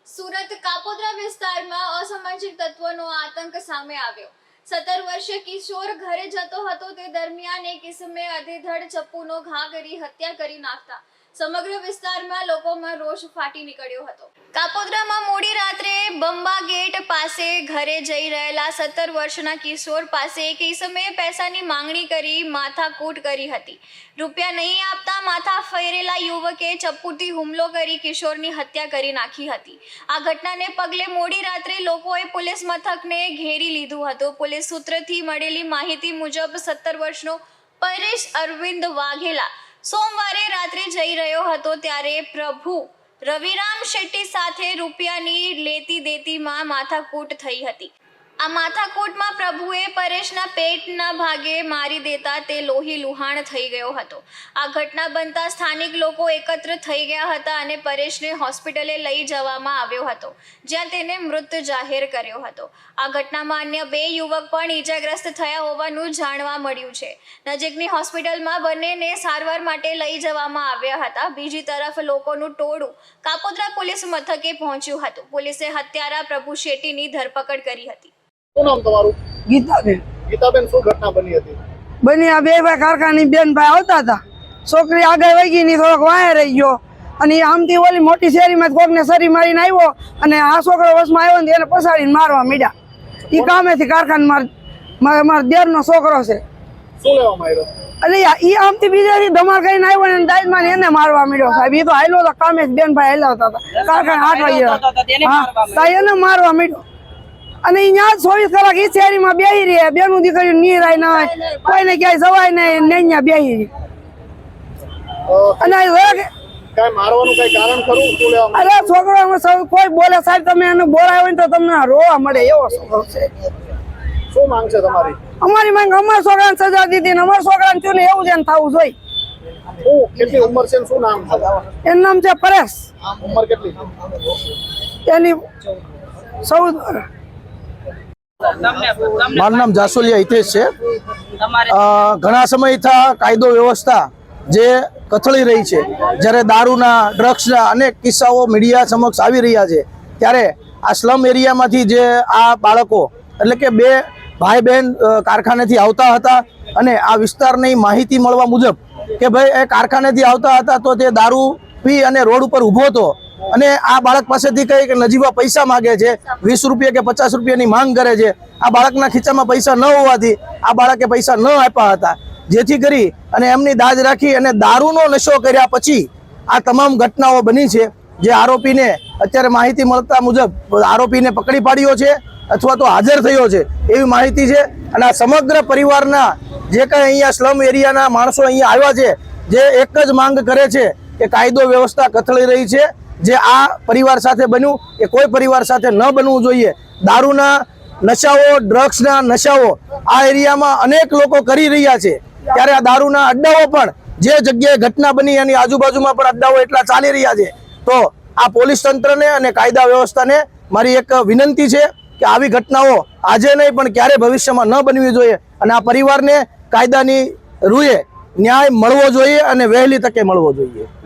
સુરત કાપોદ્રા વિસ્તારમાં અસામાજિક તત્વોનો આતંક સામે આવ્યો। 17 વર્ષીય કિશોર ઘરે જતો હતો તે દરમિયાન એક ઇસમે અધેધડ ચપ્પુનો ઘા કરી હત્યા કરી નાખતા સમગ્ર વિસ્તારમાં લોકોમાં રોષ ફાટી નીકળ્યો હતો। કાપોદ્રામાં મોડી રાત્રે બંબા ગેટ પાસે ઘરે જઈ રહેલા 17 વર્ષના કિશોર પાસે એક ઇસમે પૈસાની માંગણી કરી માથાકૂટ કરી હતી। રૂપિયા નહીં આપતા માથા ફેરેલા યુવકે ચપ્પુથી હુમલો કરી કિશોરની હત્યા કરી નાખી હતી। આ ઘટનાને પગલે મોડી રાત્રે લોકોએ પોલીસ મથકને ઘેરી લીધું હતું। પોલીસ સૂત્રથી મળેલી માહિતી મુજબ 17 વર્ષનો પરેશ અરવિંદ વાઘેલા સોમવારે રાત્રે જઈ રહ્યો હતો ત્યારે પ્રભુ રવિરામ શેટ્ટી સાથે રૂપિયાની લેતી દેતીમાં માથાકૂટ થઈ હતી। આ માથાકૂટમાં પ્રભુએ પરેશના પેટના ભાગે મારી દેતા તે લોહી લુહાણ થઈ ગયો હતો। આ ઘટના બનતા સ્થાનિક લોકો એકત્ર થઈ ગયા હતા અને પરેશને હોસ્પિટલે લઈ જવામાં આવ્યો હતો જ્યાં તેને મૃત જાહેર કર્યો હતો। આ ઘટનામાં અન્ય 2 યુવક પણ ઈજાગ્રસ્ત થયા હોવાનું જાણવા મળ્યું છે। નજીકની હોસ્પિટલમાં બંનેને સારવાર માટે લઈ જવામાં આવ્યા હતા। બીજી તરફ લોકોનું ટોળું કાપોદ્રા પોલીસ મથકે પહોંચ્યું હતું। પોલીસે હત્યારા પ્રભુ શેટ્ટીની ધરપકડ કરી હતી। શું નામ તમારું? ગીતાબેન। ગીતાબેન, શું ઘટના બની હતી? બની આ 2 ભાઈ કારખાની બેન ભાઈ આવતા હતા। છોકરી આગળ વહી ગઈ ની થોડોક વાય રહી ગયો અને આમથી ઓલી મોટી શેરીમાં કોકને સરી મારીને આવ્યો અને આ છોકરો વસમાં આવ્યો ને એને પસાડીને મારવા માંડ્યા। ઈ કામેથી કારખાન મારા દેરનો છોકરો છે। શું લેવામાં આવ્યો? એટલે ઈ આમથી બીજાથી ધમાલ કરીને આવ્યો ને દાઈમાં એને મારવા માંડ્યો સાહેબ। ઈ તો હાલ્યો તો કામે બેન ભાઈ હાલ્યા હતા કારખાન 8 વાગ્યા એને મારવા માંડ્યો અને અહીંયા 24 કલાક ઈ શેરીમાં બેહી રહે। બેનું દીકરીઓ નીરાય ના કોઈને ક્યાંય જવાય નહીં ને અહીંયા બેહી રહી અને કાઈ મારવાનું કઈ કારણ ખરું? શું લેવામાં? અરે છોકરો કોઈ બોલે સાહેબ તમે એને બોલાય હોય તો તમને રોવા મળે એવો છોકરો છે। શું માંગ છે તમારી? અમારી માંગ અમારા છોકરાને સજા દીધી ને અમારા છોકરાને ચૂને એવું જ થવું જોઈએ। કેટલી ઉંમર છે? શું નામ છે? એનું નામ છે પરેશ। ઉંમર કેટલી? એની 14। મારું નામ જાસોલિયા હિતેશ છે। ઘણા સમયથી કાયદો વ્યવસ્થા જે કથળી રહી છે, જ્યારે દારૂના ડ્રગ્સના અનેક કિસ્સાઓ મીડિયા સમક્ષ આવી રહ્યા છે, ત્યારે આ સ્લમ એરિયામાંથી જે આ બાળકો એટલે કે 2 ભાઈ બહેન કારખાનેથી આવતા હતા અને આ વિસ્તારની માહિતી મળવા મુજબ કે ભાઈ એ કારખાનેથી આવતા હતા તો તે દારૂ પી અને રોડ ઉપર ઊભો હતો અને આ બાળક પાસેથી કંઈક નજીવા પૈસા માગે છે, 20 રૂપિયા કે 50 રૂપિયાની માંગ કરે છે। આ બાળકના ખીચામાં પૈસા ન હોવાથી આ બાળકે પૈસા ન આપ્યા હતા, જેથી કરી અને એમની દાજ રાખી અને દારૂનો નશો કર્યા પછી આ તમામ ઘટનાઓ બની છે। જે આરોપીને અત્યારે માહિતી મળતા મુજબ આરોપીને પકડી પાડ્યો છે અથવા તો હાજર થયો છે એવી માહિતી છે। અને આ સમગ્ર પરિવારના જે કંઈ અહીંયા સ્લમ એરિયાના માણસો અહીંયા આવ્યા છે, જે એક જ માંગ કરે છે કે કાયદો વ્યવસ્થા કથળી રહી છે। જે આ પરિવાર સાથે બન્યું એ કોઈ પરિવાર સાથે ન બનવું જોઈએ। દારૂના નશાઓ, ડ્રગ્સના નશાઓ આ એરિયામાં અનેક લોકો કરી રહ્યા છે, ત્યારે આ દારૂના અડ્ડાઓ પણ જે જગ્યાએ ઘટના બની એની આજુબાજુમાં પણ અડ્ડાઓ એટલા ચાલી રહ્યા છે। તો આ પોલીસ તંત્રને અને કાયદા વ્યવસ્થાને મારી એક વિનંતી છે કે આવી ઘટનાઓ આજે નહીં પણ ક્યારે ભવિષ્યમાં ન બનવી જોઈએ અને આ પરિવારને કાયદાની રૂએ ન્યાય મળવો જોઈએ અને વહેલી તકે મળવો જોઈએ।